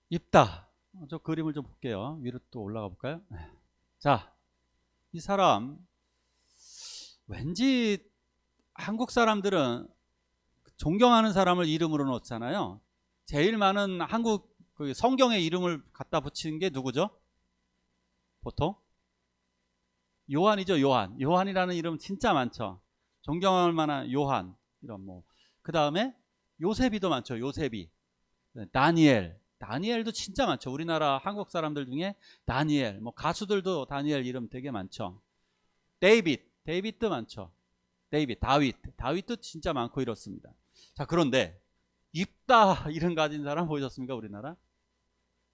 입다. 저 그림을 좀 볼게요. 위로 또 올라가 볼까요? 자, 이 사람 왠지 한국 사람들은 존경하는 사람을 이름으로 놓잖아요. 제일 많은 한국 그 성경의 이름을 갖다 붙이는 게 누구죠? 보통 요한이죠. 요한이라는 이름 진짜 많죠. 존경할 만한 요한, 이런 뭐. 그 다음에 요셉이도 많죠. 요셉이. 다니엘도 진짜 많죠. 우리나라 한국 사람들 중에 다니엘, 뭐 가수들도 다니엘 이름 되게 많죠. 데이빗도 많죠. 다윗도 진짜 많고 이렇습니다. 자, 그런데 입다 이름 가진 사람 보셨습니까? 우리나라?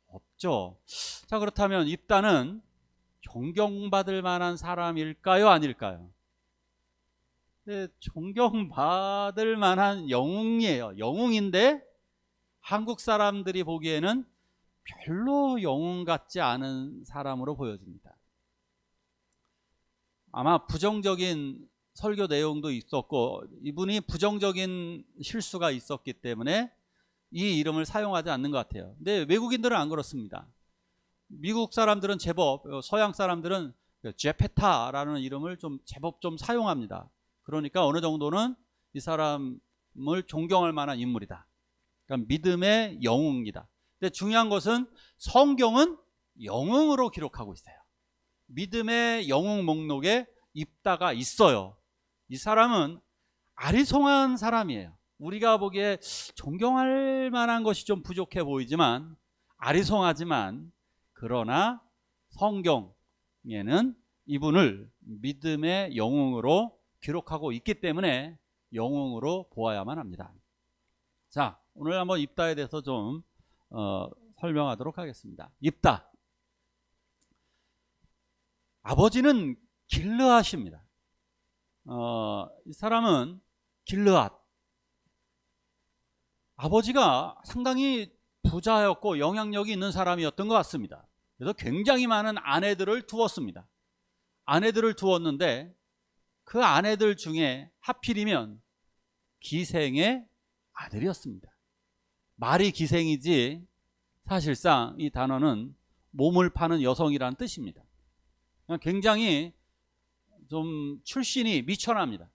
없죠. 자, 그렇다면 입다는 존경받을 만한 사람일까요? 아닐까요? 네, 존경받을 만한 영웅이에요. 영웅인데 한국 사람들이 보기에는 별로 영웅 같지 않은 사람으로 보여집니다. 아마 부정적인 설교 내용도 있었고 이분이 부정적인 실수가 있었기 때문에 이 이름을 사용하지 않는 것 같아요. 근데 외국인들은 안 그렇습니다. 미국 사람들은 제법, 서양 사람들은 제페타라는 이름을 좀 제법 좀 사용합니다. 그러니까 어느 정도는 이 사람을 존경할 만한 인물이다. 그러니까 믿음의 영웅이다. 근데 중요한 것은 성경은 영웅으로 기록하고 있어요. 믿음의 영웅 목록에 입다가 있어요. 이 사람은 아리송한 사람이에요. 우리가 보기에 존경할 만한 것이 좀 부족해 보이지만 아리송하지만 그러나 성경에는 이분을 믿음의 영웅으로 기록하고 있기 때문에 영웅으로 보아야만 합니다. 자, 오늘 한번 입다에 대해서 좀 설명하도록 하겠습니다. 입다. 아버지는 길르앗입니다. 이 사람은 길르앗. 아버지가 상당히 부자였고 영향력이 있는 사람이었던 것 같습니다. 그래서 굉장히 많은 아내들을 두었습니다. 아내들을 두었는데 그 아내들 중에 하필이면 기생의 아들이었습니다. 말이 기생이지 사실상 이 단어는 몸을 파는 여성이라는 뜻입니다. 굉장히 좀 출신이 미천합니다.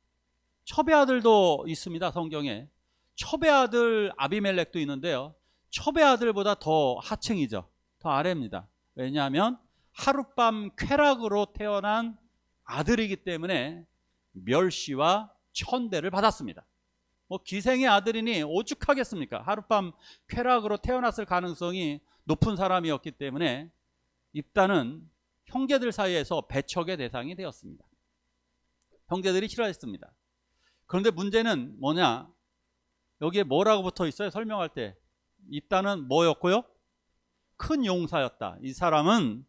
첩의 아들도 있습니다. 성경에. 첩의 아들 아비멜렉도 있는데요. 첩의 아들보다 더 하층이죠. 더 아래입니다. 왜냐하면 하룻밤 쾌락으로 태어난 아들이기 때문에 멸시와 천대를 받았습니다. 뭐 기생의 아들이니 오죽하겠습니까? 하룻밤 쾌락으로 태어났을 가능성이 높은 사람이었기 때문에 입다는 형제들 사이에서 배척의 대상이 되었습니다. 형제들이 싫어했습니다. 그런데 문제는 뭐냐? 여기에 뭐라고 붙어 있어요? 설명할 때 입다는 뭐였고요? 큰 용사였다. 이 사람은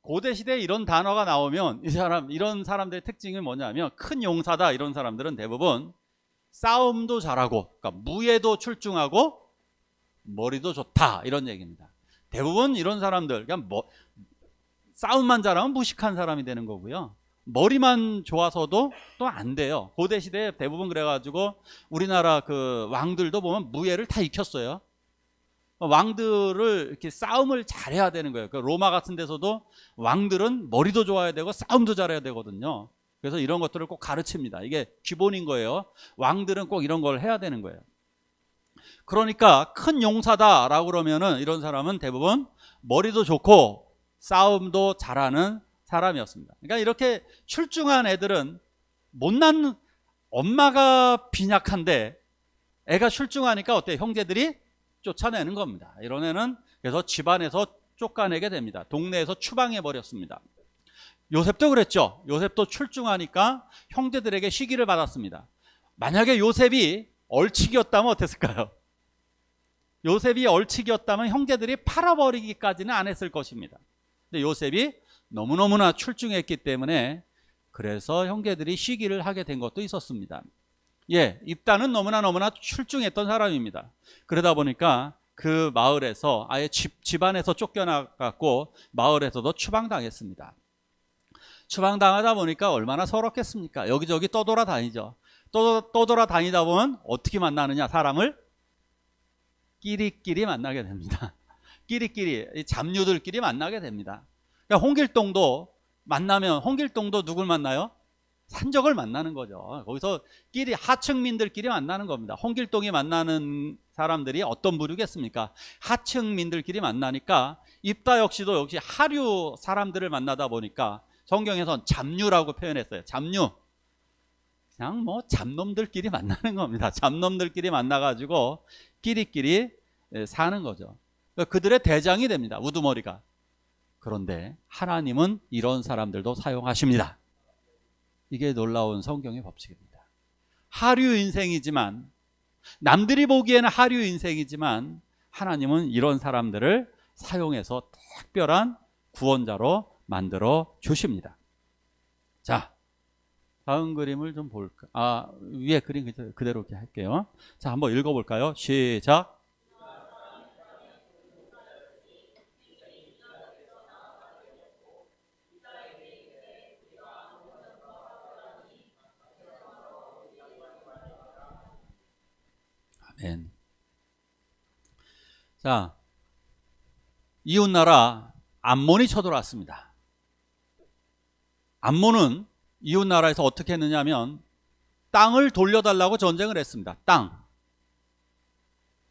고대시대에 이런 단어가 나오면 이런 사람들의 특징이 뭐냐면 큰 용사다. 이런 사람들은 대부분 싸움도 잘하고 그러니까 무예도 출중하고 머리도 좋다. 이런 얘기입니다. 대부분 이런 사람들 그냥 싸움만 잘하면 무식한 사람이 되는 거고요. 머리만 좋아서도 또 안 돼요. 고대시대에 대부분 그래가지고 우리나라 그 왕들도 보면 무예를 다 익혔어요. 왕들을 이렇게 싸움을 잘해야 되는 거예요. 그 로마 같은 데서도 왕들은 머리도 좋아야 되고 싸움도 잘해야 되거든요. 그래서 이런 것들을 꼭 가르칩니다. 이게 기본인 거예요. 왕들은 꼭 이런 걸 해야 되는 거예요. 그러니까 큰 용사다라고 그러면은 이런 사람은 대부분 머리도 좋고 싸움도 잘하는 사람이었습니다. 그러니까 이렇게 출중한 애들은 못난 엄마가 빈약한데 애가 출중하니까 어때요? 형제들이 쫓아내는 겁니다. 이런 애는 그래서 집안에서 쫓아내게 됩니다. 동네에서 추방해 버렸습니다. 요셉도 그랬죠. 요셉도 출중하니까 형제들에게 시기를 받았습니다. 만약에 요셉이 얼치기였다면 어땠을까요? 요셉이 얼치기였다면 형제들이 팔아버리기까지는 안 했을 것입니다. 근데 요셉이 너무너무나 출중했기 때문에 그래서 형제들이 시기를 하게 된 것도 있었습니다. 예, 입다는 너무나 출중했던 사람입니다. 그러다 보니까 그 마을에서 아예 집안에서 쫓겨나갔고 마을에서도 추방당했습니다. 추방당하다 보니까 얼마나 서럽겠습니까? 여기저기 떠돌아다니죠. 떠돌아다니다 보면 어떻게 만나느냐? 사람을 끼리끼리 만나게 됩니다. 끼리끼리 이 잡류들끼리 만나게 됩니다. 그러니까 홍길동도 만나면 홍길동도 누굴 만나요? 산적을 만나는 거죠. 거기서 끼리 하층민들끼리 만나는 겁니다. 홍길동이 만나는 사람들이 어떤 부류겠습니까? 하층민들끼리 만나니까 입다 역시도 역시 하류 사람들을 만나다 보니까 성경에선 잡류라고 표현했어요. 잡류. 그냥 뭐 잡놈들끼리 만나는 겁니다. 잡놈들끼리 만나가지고 끼리끼리 사는 거죠. 그들의 대장이 됩니다. 우두머리가. 그런데 하나님은 이런 사람들도 사용하십니다. 이게 놀라운 성경의 법칙입니다. 하류 인생이지만, 남들이 보기에는 하류 인생이지만 하나님은 이런 사람들을 사용해서 특별한 구원자로 만들어 주십니다. 자, 다음 그림을 좀 볼까? 위에 그림 그대로 이렇게 할게요. 자, 한번 읽어볼까요? 시작. 아멘. 자, 이웃나라 암몬이 쳐들어왔습니다. 암몬은 이웃나라에서 어떻게 했느냐 하면 땅을 돌려달라고 전쟁을 했습니다. 땅.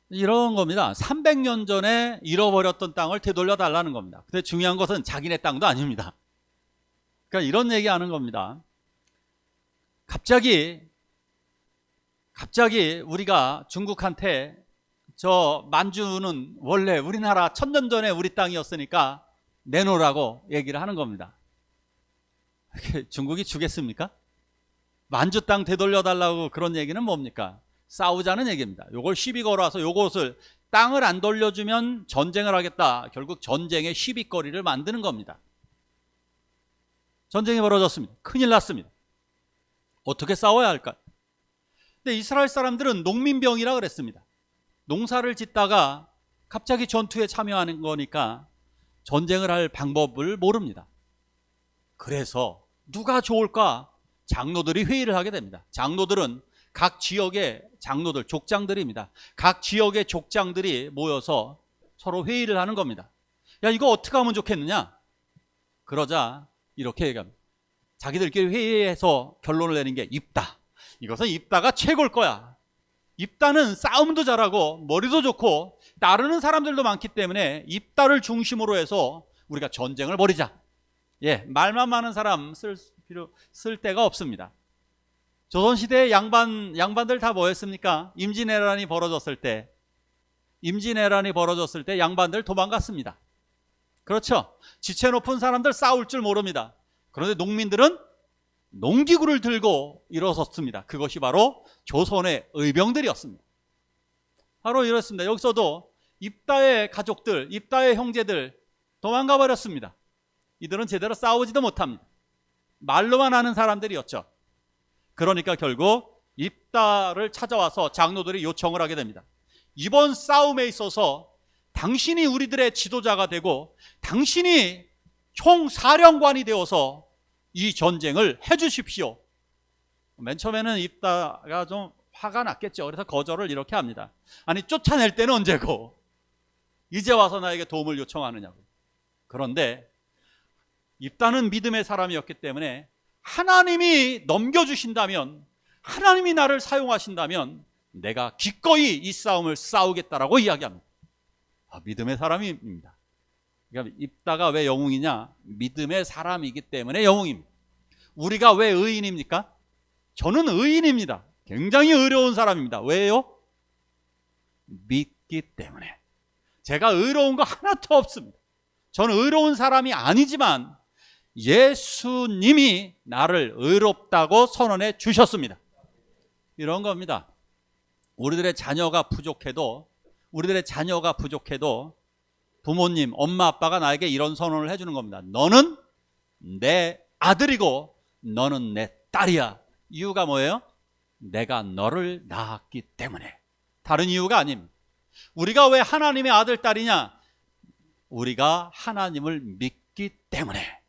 이런 겁니다. 300년 전에 잃어버렸던 땅을 되돌려달라는 겁니다. 근데 중요한 것은 자기네 땅도 아닙니다. 그러니까 이런 얘기하는 겁니다. 갑자기 우리가 중국한테 저 만주는 원래 우리나라 1000년 전에 우리 땅이었으니까 내놓으라고 얘기를 하는 겁니다. 중국이 주겠습니까? 만주 땅 되돌려달라고 그런 얘기는 뭡니까? 싸우자는 얘기입니다. 요걸 시비 걸어와서 요것을 땅을 안 돌려주면 전쟁을 하겠다. 결국 전쟁의 시비거리를 만드는 겁니다. 전쟁이 벌어졌습니다. 큰일 났습니다. 어떻게 싸워야 할까? 근데 이스라엘 사람들은 농민병이라 그랬습니다. 농사를 짓다가 갑자기 전투에 참여하는 거니까 전쟁을 할 방법을 모릅니다. 그래서 누가 좋을까? 장로들이 회의를 하게 됩니다. 장로들은 각 지역의 장로들, 족장들입니다. 각 지역의 족장들이 모여서 서로 회의를 하는 겁니다. 야, 이거 어떻게 하면 좋겠느냐? 그러자 이렇게 얘기합니다. 자기들끼리 회의해서 결론을 내는 게 입다. 이것은 입다가 최고일 거야. 입다는 싸움도 잘하고 머리도 좋고 따르는 사람들도 많기 때문에 입다를 중심으로 해서 우리가 전쟁을 벌이자. 예, 말만 많은 사람 쓸 데가 없습니다. 조선시대의 양반들 다 뭐였습니까? 임진왜란이 벌어졌을 때 양반들 도망갔습니다. 그렇죠? 지체 높은 사람들 싸울 줄 모릅니다. 그런데 농민들은 농기구를 들고 일어섰습니다. 그것이 바로 조선의 의병들이었습니다. 바로 이렇습니다. 여기서도 입다의 가족들, 입다의 형제들 도망가 버렸습니다. 이들은 제대로 싸우지도 못합니다. 말로만 하는 사람들이었죠. 그러니까 결국 입다를 찾아와서 장로들이 요청을 하게 됩니다. 이번 싸움에 있어서 당신이 우리들의 지도자가 되고 당신이 총사령관이 되어서 이 전쟁을 해주십시오. 맨 처음에는 입다가 좀 화가 났겠죠. 그래서 거절을 이렇게 합니다. 아니, 쫓아낼 때는 언제고 이제 와서 나에게 도움을 요청하느냐고. 그런데 입다는 믿음의 사람이었기 때문에 하나님이 넘겨주신다면, 하나님이 나를 사용하신다면 내가 기꺼이 이 싸움을 싸우겠다라고 이야기합니다. 믿음의 사람입니다. 그러니까 입다가 왜 영웅이냐? 믿음의 사람이기 때문에 영웅입니다. 우리가 왜 의인입니까? 저는 의인입니다. 굉장히 의로운 사람입니다. 왜요? 믿기 때문에. 제가 의로운 거 하나도 없습니다. 저는 의로운 사람이 아니지만 예수님이 나를 의롭다고 선언해 주셨습니다. 이런 겁니다. 우리들의 자녀가 부족해도 부모님, 엄마, 아빠가 나에게 이런 선언을 해주는 겁니다. 너는 내 아들이고 너는 내 딸이야. 이유가 뭐예요? 내가 너를 낳았기 때문에. 다른 이유가 아닙니다. 우리가 왜 하나님의 아들, 딸이냐? 우리가 하나님을 믿기 때문에.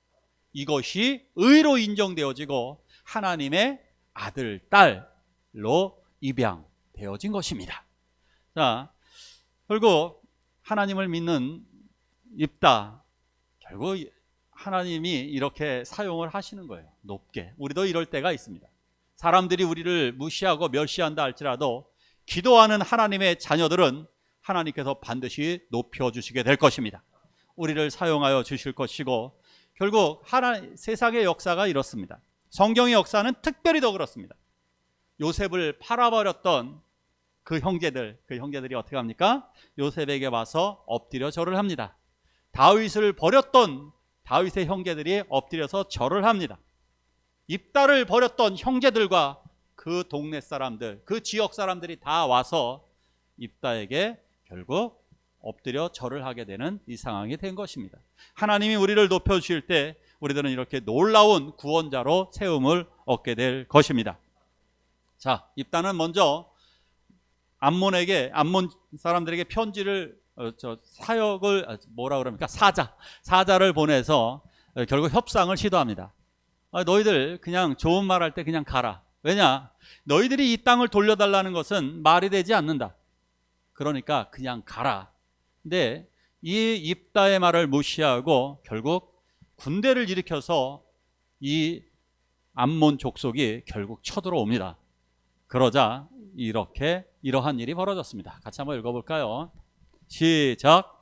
이것이 의로 인정되어지고 하나님의 아들, 딸로 입양되어진 것입니다. 자, 결국 하나님을 믿는 입다, 결국 하나님이 이렇게 사용을 하시는 거예요. 높게. 우리도 이럴 때가 있습니다. 사람들이 우리를 무시하고 멸시한다 할지라도 기도하는 하나님의 자녀들은 하나님께서 반드시 높여주시게 될 것입니다. 우리를 사용하여 주실 것이고, 결국 세상의 역사가 이렇습니다. 성경의 역사는 특별히 더 그렇습니다. 요셉을 팔아버렸던 그 형제들이 어떻게 합니까? 요셉에게 와서 엎드려 절을 합니다. 다윗을 버렸던 다윗의 형제들이 엎드려서 절을 합니다. 입다를 버렸던 형제들과 그 동네 사람들, 그 지역 사람들이 다 와서 입다에게 결국 엎드려 절을 하게 되는 이 상황이 된 것입니다. 하나님이 우리를 높여주실 때 우리들은 이렇게 놀라운 구원자로 세움을 얻게 될 것입니다. 자, 입다는 먼저 암몬 사람들에게 편지를 사역을 뭐라 그럽니까? 사자를 보내서 결국 협상을 시도합니다. 너희들 그냥 좋은 말 할 때 그냥 가라. 왜냐? 너희들이 이 땅을 돌려달라는 것은 말이 되지 않는다. 그러니까 그냥 가라. 근데 이 입다의 말을 무시하고 결국 군대를 일으켜서 이 암몬 족속이 결국 쳐들어옵니다. 그러자 이러한 일이 벌어졌습니다. 같이 한번 읽어볼까요? 시작.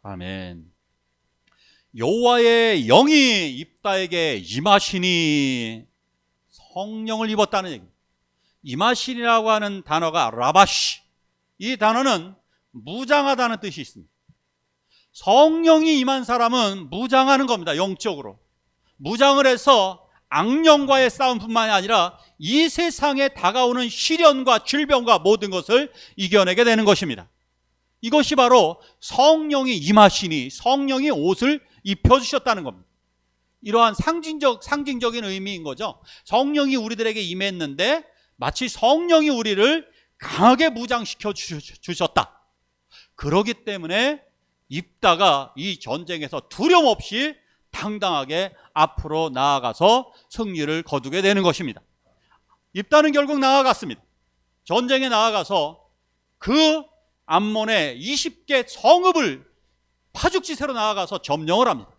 아멘. 여호와의 영이 입다에게 임하시니, 성령을 입었다는 얘기입니다. 임하시니라고 하는 단어가 라바시, 이 단어는 무장하다는 뜻이 있습니다. 성령이 임한 사람은 무장하는 겁니다. 영적으로 무장을 해서 악령과의 싸움뿐만이 아니라 이 세상에 다가오는 시련과 질병과 모든 것을 이겨내게 되는 것입니다. 이것이 바로 성령이 임하시니, 성령이 옷을 입혀주셨다는 겁니다. 이러한 상징적인 의미인 거죠. 성령이 우리들에게 임했는데 마치 성령이 우리를 강하게 무장시켜 주셨다. 그렇기 때문에 입다가 이 전쟁에서 두려움 없이 당당하게 앞으로 나아가서 승리를 거두게 되는 것입니다. 입다는 결국 나아갔습니다. 전쟁에 나아가서 그 암몬의 20개 성읍을 파죽지세로 나아가서 점령을 합니다.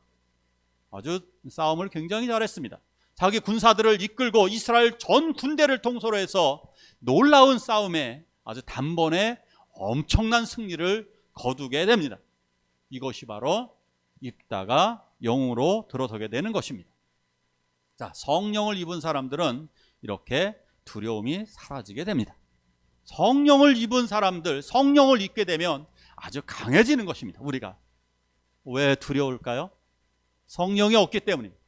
아주 싸움을 굉장히 잘했습니다. 자기 군사들을 이끌고 이스라엘 전 군대를 통솔로 해서 놀라운 싸움에 아주 단번에 엄청난 승리를 거두게 됩니다. 이것이 바로 입다가 영으로 들어서게 되는 것입니다. 자, 성령을 입은 사람들은 이렇게 두려움이 사라지게 됩니다. 성령을 입은 사람들, 성령을 입게 되면 아주 강해지는 것입니다. 우리가 왜 두려울까요? 성령이 없기 때문입니다.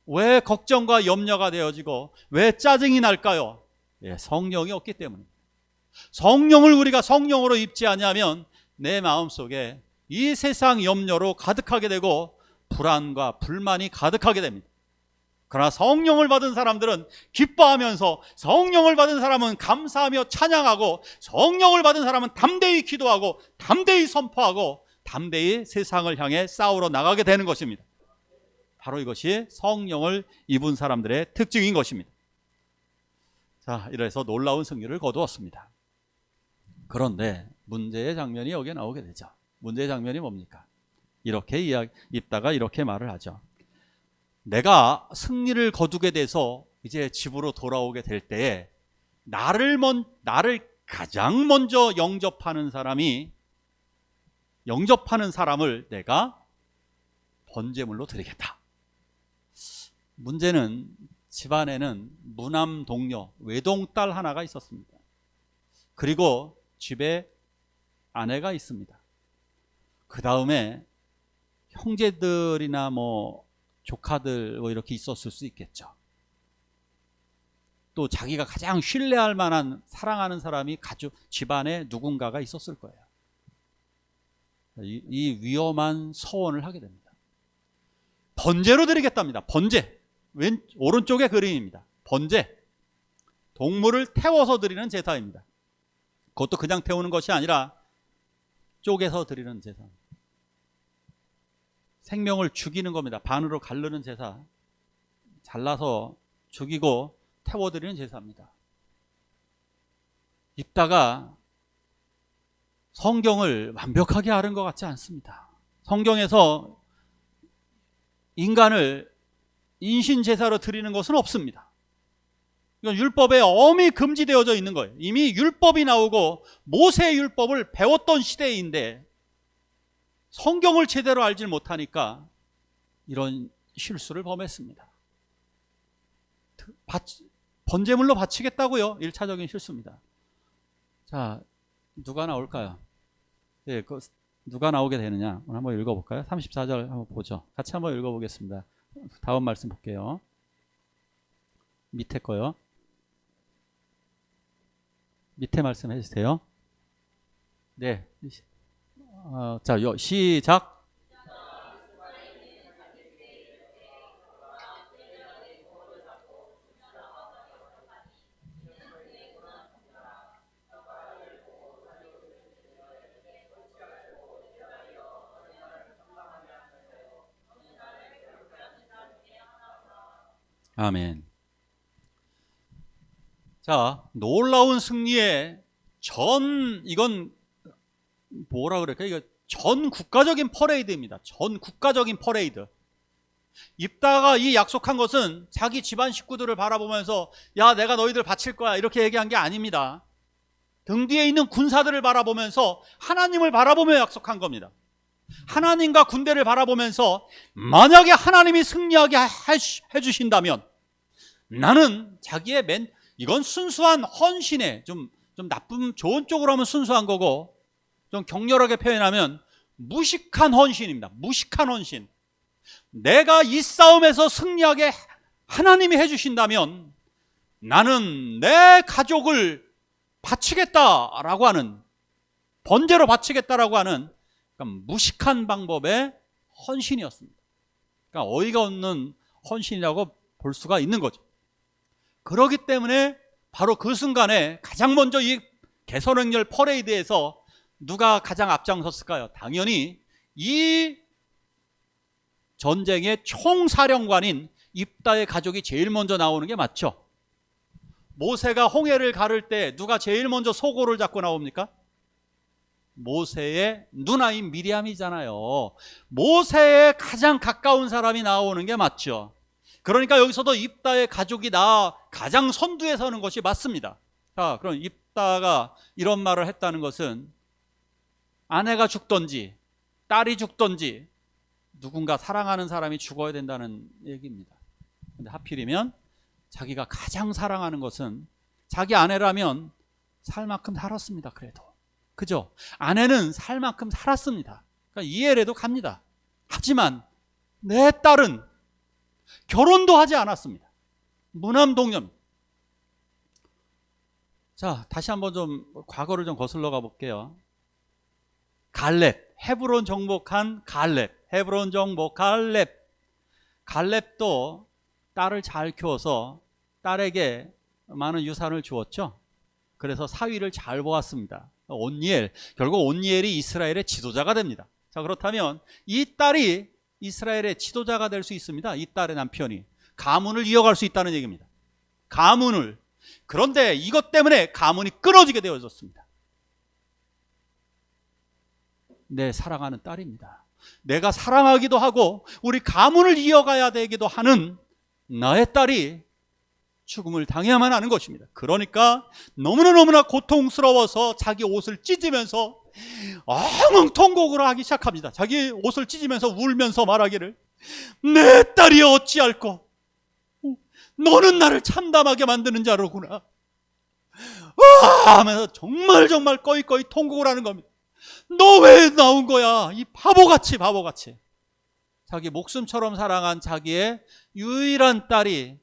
왜 걱정과 염려가 되어지고 왜 짜증이 날까요? 성령이 없기 때문입니다. 성령을 우리가 성령으로 입지 않으면 내 마음속에 이 세상 염려로 가득하게 되고 불안과 불만이 가득하게 됩니다. 그러나 성령을 받은 사람들은 기뻐하면서, 성령을 받은 사람은 감사하며 찬양하고, 성령을 받은 사람은 담대히 기도하고 담대히 선포하고 담대히 세상을 향해 싸우러 나가게 되는 것입니다. 바로 이것이 성령을 입은 사람들의 특징인 것입니다. 자, 이래서 놀라운 승리를 거두었습니다. 그런데 문제의 장면이 여기에 나오게 되죠. 문제의 장면이 뭡니까? 입다가 이렇게 말을 하죠. 내가 승리를 거두게 돼서 이제 집으로 돌아오게 될 때에 나를 가장 먼저 영접하는 사람을 내가 번제물로 드리겠다. 문제는 집안에는 무남 동녀, 외동딸 하나가 있었습니다. 그리고 집에 아내가 있습니다. 그 다음에 형제들이나 조카들 이렇게 있었을 수 있겠죠. 또 자기가 가장 신뢰할 만한 사랑하는 사람이 집안에 누군가가 있었을 거예요. 이 위험한 서원을 하게 됩니다. 번제로 드리겠답니다. 번제. 오른쪽의 그림입니다. 번제. 동물을 태워서 드리는 제사입니다. 그것도 그냥 태우는 것이 아니라 쪼개서 드리는 제사. 생명을 죽이는 겁니다. 반으로 가르는 제사, 잘라서 죽이고 태워드리는 제사입니다. 입다가 성경을 완벽하게 아는 것 같지 않습니다. 성경에서 인간을 인신제사로 드리는 것은 없습니다. 이건 율법에 엄히 금지되어져 있는 거예요. 이미 율법이 나오고 모세의 율법을 배웠던 시대인데 성경을 제대로 알지 못하니까 이런 실수를 범했습니다. 번제물로 바치겠다고요? 1차적인 실수입니다. 자, 누가 나올까요? 예, 누가 나오게 되느냐? 한번 읽어볼까요? 34절 한번 보죠. 같이 한번 읽어보겠습니다. 다음 말씀 볼게요. 밑에 거요. 밑에 말씀 해주세요. 네. 자, 시작. 아멘. 자, 놀라운 승리의 이건 뭐라 그럴까요? 이거 전 국가적인 퍼레이드입니다. 전 국가적인 퍼레이드. 입다가 이 약속한 것은 자기 집안 식구들을 바라보면서 야, 내가 너희들 바칠 거야 이렇게 얘기한 게 아닙니다. 등 뒤에 있는 군사들을 바라보면서 하나님을 바라보며 약속한 겁니다. 하나님과 군대를 바라보면서 만약에 하나님이 승리하게 해주신다면 나는 자기의 이건 순수한 헌신에 좀 나쁜 좋은 쪽으로 하면 순수한 거고 좀 격렬하게 표현하면 무식한 헌신입니다. 무식한 헌신. 내가 이 싸움에서 승리하게 하나님이 해주신다면 나는 내 가족을 바치겠다라고 하는, 번제로 바치겠다라고 하는 무식한 방법의 헌신이었습니다. 그러니까 어이가 없는 헌신이라고 볼 수가 있는 거죠. 그렇기 때문에 바로 그 순간에 가장 먼저 이 개선행렬 퍼레이드에서 누가 가장 앞장섰을까요? 당연히 이 전쟁의 총사령관인 입다의 가족이 제일 먼저 나오는 게 맞죠. 모세가 홍해를 가를 때 누가 제일 먼저 소고를 잡고 나옵니까? 모세의 누나인 미리암이잖아요. 모세에 가장 가까운 사람이 나오는 게 맞죠. 그러니까 여기서도 입다의 가족이 가장 선두에 서는 것이 맞습니다. 자, 그럼 입다가 이런 말을 했다는 것은 아내가 죽든지 딸이 죽든지 누군가 사랑하는 사람이 죽어야 된다는 얘기입니다. 근데 하필이면 자기가 가장 사랑하는 것은 자기 아내라면 살 만큼 살았습니다. 그래도 그죠? 아내는 살 만큼 살았습니다. 그러니까 이해를 해도 갑니다. 하지만 내 딸은 결혼도 하지 않았습니다. 무남동녀. 자, 다시 한번 좀 과거를 좀 거슬러 가볼게요. 갈렙, 헤브론 정복한 갈렙, 헤브론 정복 갈렙. 갈렙도 딸을 잘 키워서 딸에게 많은 유산을 주었죠. 그래서 사위를 잘 보았습니다. 온니엘, 결국 온니엘이 이스라엘의 지도자가 됩니다. 자, 그렇다면 이 딸이 이스라엘의 지도자가 될 수 있습니다. 이 딸의 남편이 가문을 이어갈 수 있다는 얘기입니다. 가문을. 그런데 이것 때문에 가문이 끊어지게 되어졌습니다. 내 사랑하는 딸입니다. 내가 사랑하기도 하고 우리 가문을 이어가야 되기도 하는 나의 딸이 죽음을 당해야만 하는 것입니다. 그러니까 너무나 고통스러워서 자기 옷을 찢으면서 엉엉 통곡을 하기 시작합니다. 자기 옷을 찢으면서 울면서 말하기를 내 딸이 어찌할꼬 너는 나를 참담하게 만드는 자로구나 하면서 정말 꺼이꺼이 통곡을 하는 겁니다. 너 왜 나온 거야? 이 바보같이. 자기 목숨처럼 사랑한 자기의 유일한 딸이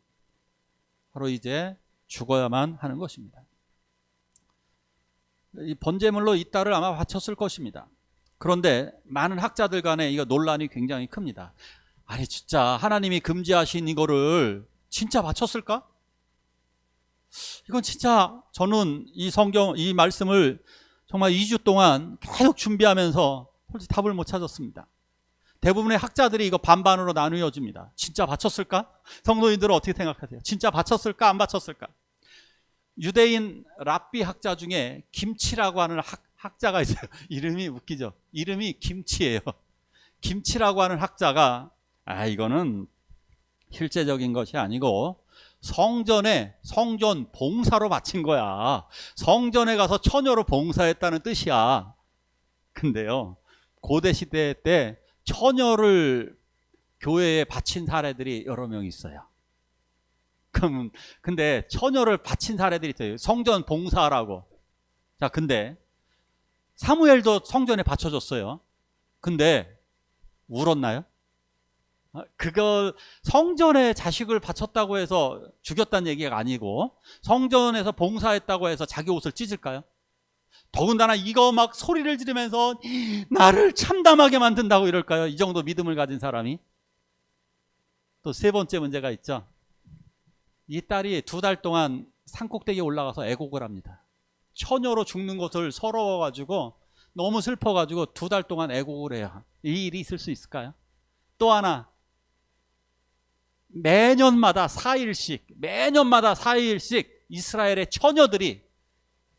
바로 이제 죽어야만 하는 것입니다. 이 번제물로 이 딸을 아마 바쳤을 것입니다. 그런데 많은 학자들 간에 이거 논란이 굉장히 큽니다. 아니 진짜 하나님이 금지하신 이거를 진짜 바쳤을까? 이건 진짜 저는 이 말씀을 정말 2주 동안 계속 준비하면서 솔직히 답을 못 찾았습니다. 대부분의 학자들이 이거 반반으로 나누어집니다. 진짜 바쳤을까? 성도님들은 어떻게 생각하세요? 진짜 바쳤을까? 안 바쳤을까? 유대인 랍비 학자 중에 김치라고 하는 학자가 있어요. 이름이 웃기죠? 이름이 김치예요. 김치라고 하는 학자가 이거는 실제적인 것이 아니고 성전 봉사로 바친 거야. 성전에 가서 처녀로 봉사했다는 뜻이야. 근데요, 고대 시대 때 처녀를 교회에 바친 사례들이 여러 명 있어요. 근데 처녀를 바친 사례들이 있어요. 성전 봉사라고. 자, 근데 사무엘도 성전에 바쳐줬어요. 근데 울었나요? 그거 성전에 자식을 바쳤다고 해서 죽였다는 얘기가 아니고 성전에서 봉사했다고 해서 자기 옷을 찢을까요? 더군다나 이거 막 소리를 지르면서 나를 참담하게 만든다고 이럴까요? 이 정도 믿음을 가진 사람이. 또 세 번째 문제가 있죠. 이 딸이 2달 동안 산꼭대기에 올라가서 애곡을 합니다. 처녀로 죽는 것을 서러워가지고 너무 슬퍼가지고 2달 동안 애곡을 해요. 이 일이 있을 수 있을까요? 또 하나, 매년마다 4일씩 이스라엘의 처녀들이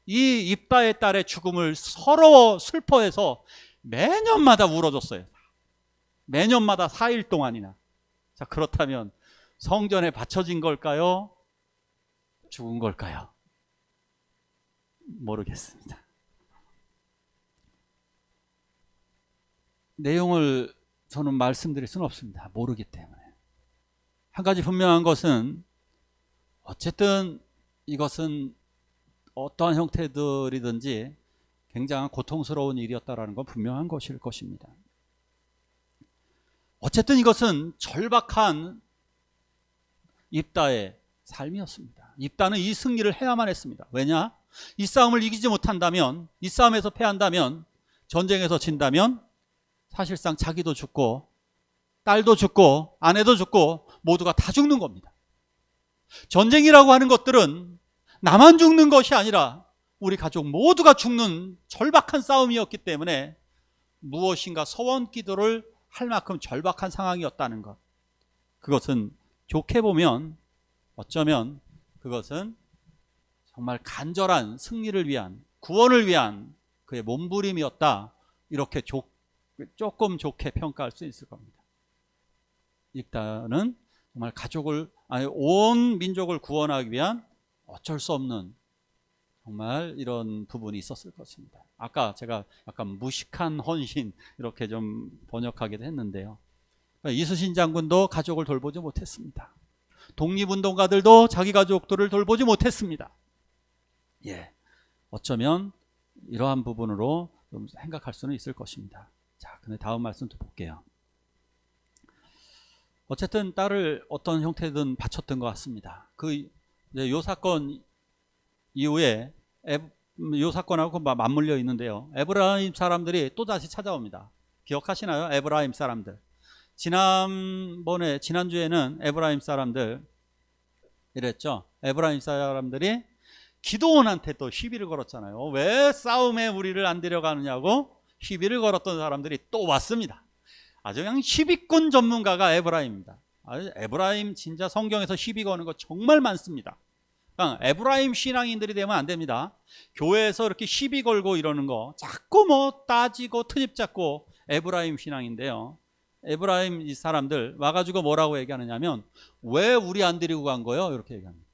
이 입다의 딸의 죽음을 서러워 슬퍼해서 매년마다 울어줬어요. 매년마다 4일 동안이나. 자, 그렇다면 성전에 바쳐진 걸까요? 죽은 걸까요? 모르겠습니다. 내용을 저는 말씀드릴 수는 없습니다. 모르기 때문에. 한 가지 분명한 것은 어쨌든 이것은 어떠한 형태들이든지 굉장히 고통스러운 일이었다는 건 분명한 것일 것입니다. 어쨌든 이것은 절박한 입다의 삶이었습니다. 입다는 이 승리를 해야만 했습니다. 왜냐? 이 싸움을 이기지 못한다면, 이 싸움에서 패한다면, 전쟁에서 진다면 사실상 자기도 죽고 딸도 죽고 아내도 죽고 모두가 다 죽는 겁니다. 전쟁이라고 하는 것들은 나만 죽는 것이 아니라 우리 가족 모두가 죽는 절박한 싸움이었기 때문에 무엇인가 서원 기도를 할 만큼 절박한 상황이었다는 것. 그것은 좋게 보면 어쩌면 그것은 정말 간절한 승리를 위한, 구원을 위한 그의 몸부림이었다. 이렇게 조금 좋게 평가할 수 있을 겁니다. 입다는 정말 온 민족을 구원하기 위한 어쩔 수 없는 정말 이런 부분이 있었을 것입니다. 아까 제가 약간 무식한 헌신 이렇게 좀 번역하기도 했는데요. 이순신 장군도 가족을 돌보지 못했습니다. 독립운동가들도 자기 가족들을 돌보지 못했습니다. 어쩌면 이러한 부분으로 좀 생각할 수는 있을 것입니다. 자, 근데 다음 말씀 또 볼게요. 어쨌든 딸을 어떤 형태든 바쳤던 것 같습니다. 요 사건 이후에 요 사건하고 맞물려 있는데요. 에브라임 사람들이 또다시 찾아옵니다. 기억하시나요? 에브라임 사람들. 지난주에는 에브라임 사람들 이랬죠. 에브라임 사람들이 기드온한테 또 시비를 걸었잖아요. 왜 싸움에 우리를 안 데려가느냐고 시비를 걸었던 사람들이 또 왔습니다. 아주 그냥 시비꾼 전문가가 에브라임입니다. 에브라임 진짜 성경에서 시비 거는 거 정말 많습니다. 에브라임 신앙인들이 되면 안 됩니다. 교회에서 이렇게 시비 걸고 이러는 거 자꾸 따지고 트집 잡고 에브라임 신앙인데요. 에브라임 이 사람들 와가지고 뭐라고 얘기하느냐면 왜 우리 안 데리고 간 거예요? 이렇게 얘기합니다.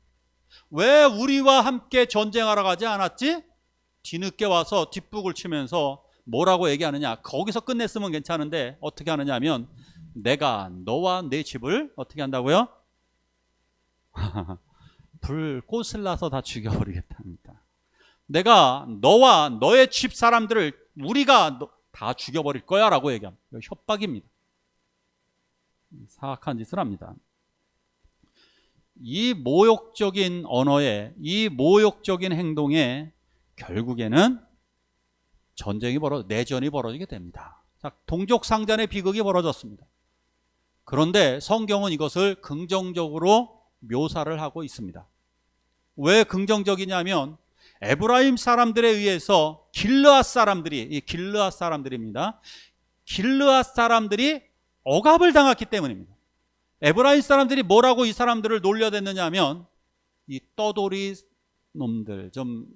왜 우리와 함께 전쟁하러 가지 않았지? 뒤늦게 와서 뒷북을 치면서 뭐라고 얘기하느냐. 거기서 끝냈으면 괜찮은데 어떻게 하느냐 하면 내가 너와 내 집을 어떻게 한다고요? 불꽃을 놔서 다 죽여버리겠답니다. 내가 너와 너의 집 사람들을 우리가 다 죽여버릴 거야 라고 얘기합니다. 협박입니다. 사악한 짓을 합니다. 이 모욕적인 언어에, 이 모욕적인 행동에 결국에는 내전이 벌어지게 됩니다. 자, 동족상잔의 비극이 벌어졌습니다. 그런데 성경은 이것을 긍정적으로 묘사를 하고 있습니다. 왜 긍정적이냐면 에브라임 사람들에 의해서 길르앗 사람들입니다. 길르앗 사람들이 억압을 당했기 때문입니다. 에브라임 사람들이 뭐라고 이 사람들을 놀려댔느냐 하면 이 떠돌이 놈들, 좀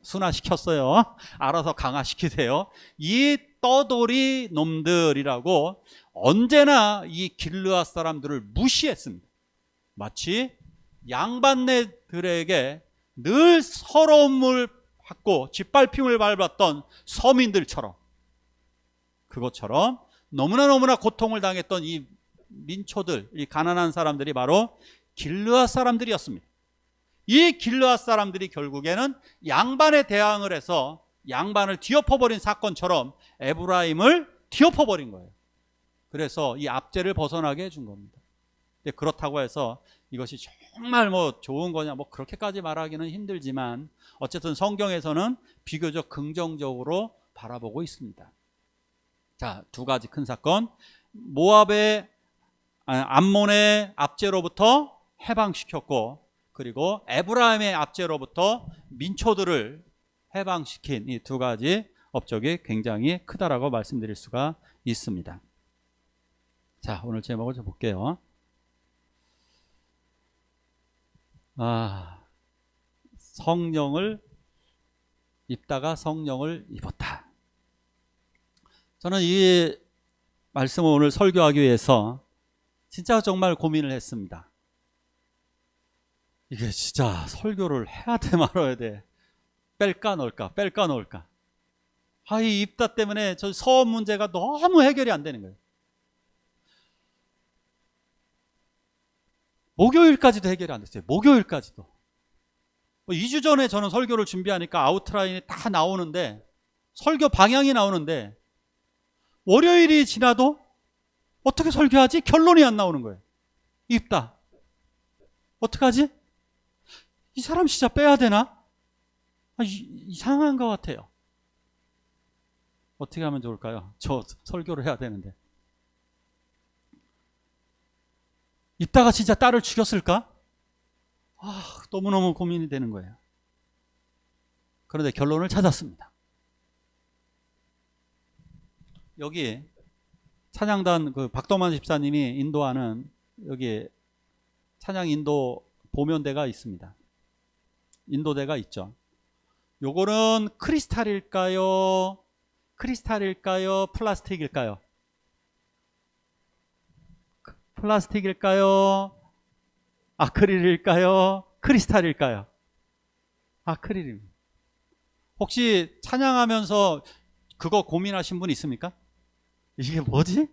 순화시켰어요. 알아서 강화시키세요. 이 떠돌이 놈들이라고 언제나 이 길르앗 사람들을 무시했습니다. 마치 양반네들에게 늘 서러움을 받고 짓밟힘을 밟았던 서민들처럼, 그것처럼 너무나 고통을 당했던 이 민초들, 이 가난한 사람들이 바로 길르앗 사람들이었습니다. 이 길르앗 사람들이 결국에는 양반에 대항을 해서 양반을 뒤엎어버린 사건처럼 에브라임을 뒤엎어버린 거예요. 그래서 이 압제를 벗어나게 해준 겁니다. 근데 그렇다고 해서 이것이 정말 뭐 좋은 거냐, 뭐 그렇게까지 말하기는 힘들지만 어쨌든 성경에서는 비교적 긍정적으로 바라보고 있습니다. 자, 두 가지 큰 사건, 암몬의 압제로부터 해방시켰고, 그리고 에브라임의 압제로부터 민초들을 해방시킨 이 두 가지 업적이 굉장히 크다라고 말씀드릴 수가 있습니다. 자, 오늘 제목을 좀 볼게요. 성령을 입다가 성령을 입었다. 저는 이 말씀을 오늘 설교하기 위해서 진짜 정말 고민을 했습니다. 이게 진짜 설교를 해야 돼 말아야 돼, 뺄까 넣을까, 뺄까 넣을까. 이 입다 때문에 저 서원 문제가 너무 해결이 안 되는 거예요. 목요일까지도 해결이 안 됐어요. 목요일까지도. 2주 전에 저는 설교를 준비하니까 아웃라인이 다 나오는데, 설교 방향이 나오는데, 월요일이 지나도 어떻게 설교하지? 결론이 안 나오는 거예요. 입다. 어떡하지? 이 사람 진짜 빼야 되나? 이상한 것 같아요. 어떻게 하면 좋을까요? 저 설교를 해야 되는데. 입다가 진짜 딸을 죽였을까? 너무너무 고민이 되는 거예요. 그런데 결론을 찾았습니다. 여기 찬양단 박동만 집사님이 인도하는 여기 찬양 인도 보면대가 있습니다. 인도대가 있죠. 요거는 크리스탈일까요? 플라스틱일까요? 플라스틱일까요? 아크릴일까요? 크리스탈일까요? 아크릴입니다. 혹시 찬양하면서 그거 고민하신 분 있습니까? 이게 뭐지?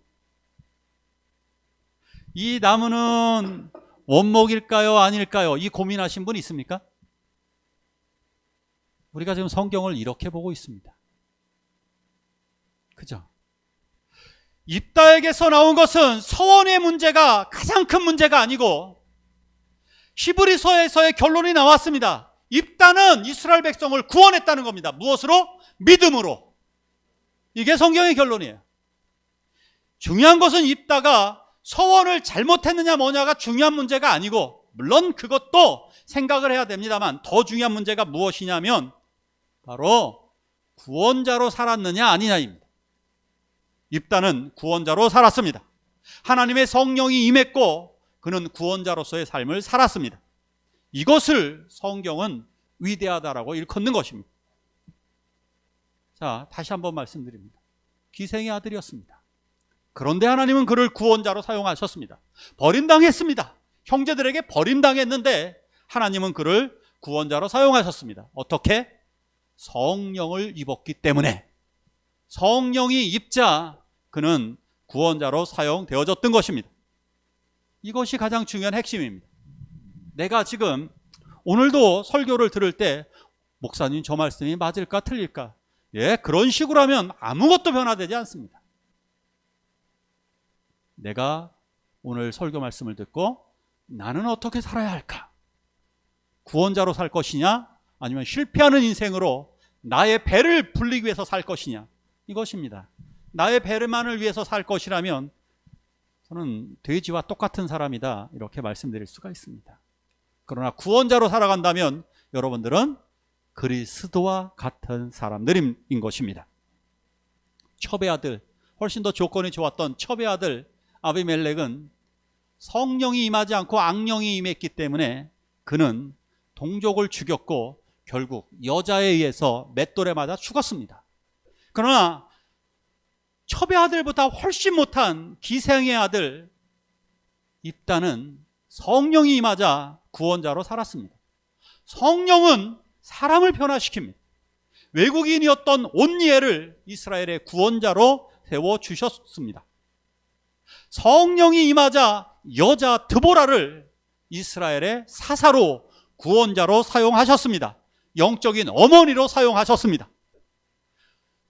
이 나무는 원목일까요? 아닐까요? 이 고민하신 분 있습니까? 우리가 지금 성경을 이렇게 보고 있습니다. 그죠? 입다에게서 나온 것은 서원의 문제가 가장 큰 문제가 아니고, 히브리서에서의 결론이 나왔습니다. 입다는 이스라엘 백성을 구원했다는 겁니다. 무엇으로? 믿음으로. 이게 성경의 결론이에요. 중요한 것은 입다가 서원을 잘못했느냐 뭐냐가 중요한 문제가 아니고, 물론 그것도 생각을 해야 됩니다만, 더 중요한 문제가 무엇이냐면 바로 구원자로 살았느냐 아니냐입니다. 입다는 구원자로 살았습니다. 하나님의 성령이 임했고 그는 구원자로서의 삶을 살았습니다. 이것을 성경은 위대하다라고 일컫는 것입니다. 자, 다시 한번 말씀드립니다. 기생의 아들이었습니다. 그런데 하나님은 그를 구원자로 사용하셨습니다. 버림당했습니다. 형제들에게 버림당했는데 하나님은 그를 구원자로 사용하셨습니다. 어떻게? 성령을 입었기 때문에. 성령이 입자 그는 구원자로 사용되어졌던 것입니다. 이것이 가장 중요한 핵심입니다. 내가 지금 오늘도 설교를 들을 때 목사님 저 말씀이 맞을까 틀릴까? 그런 식으로 하면 아무것도 변화되지 않습니다. 내가 오늘 설교 말씀을 듣고 나는 어떻게 살아야 할까? 구원자로 살 것이냐? 아니면 실패하는 인생으로 나의 배를 불리기 위해서 살 것이냐? 이것입니다. 나의 배만을 위해서 살 것이라면 저는 돼지와 똑같은 사람이다, 이렇게 말씀드릴 수가 있습니다. 그러나 구원자로 살아간다면 여러분들은 그리스도와 같은 사람들인 것입니다. 첩의 아들, 훨씬 더 조건이 좋았던 첩의 아들 아비멜렉은 성령이 임하지 않고 악령이 임했기 때문에 그는 동족을 죽였고 결국 여자에 의해서 맷돌에 맞아 죽었습니다. 그러나 첩의 아들보다 훨씬 못한 기생의 아들 입다는 성령이 임하자 구원자로 살았습니다. 성령은 사람을 변화시킵니다. 외국인이었던 온니엘을 이스라엘의 구원자로 세워주셨습니다. 성령이 임하자 여자 드보라를 이스라엘의 사사로 구원자로 사용하셨습니다. 영적인 어머니로 사용하셨습니다.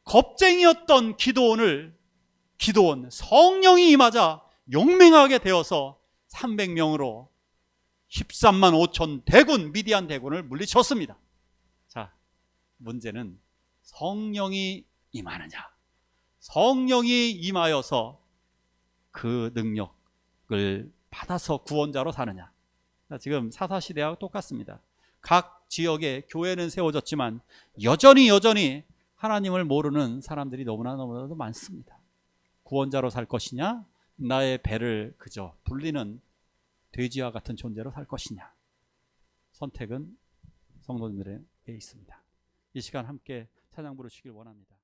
겁쟁이였던 기드온 성령이 임하자 용맹하게 되어서 300명으로 13만 5천 대군 미디안 대군을 물리쳤습니다. 자, 문제는 성령이 임하느냐, 성령이 임하여서 그 능력을 받아서 구원자로 사느냐. 지금 사사시대와 똑같습니다. 각 지역에 교회는 세워졌지만 여전히 하나님을 모르는 사람들이 너무나도 많습니다. 구원자로 살 것이냐, 나의 배를 그저 불리는 돼지와 같은 존재로 살 것이냐. 선택은 성도님들에게 있습니다. 이 시간 함께 찬양 부르시길 원합니다.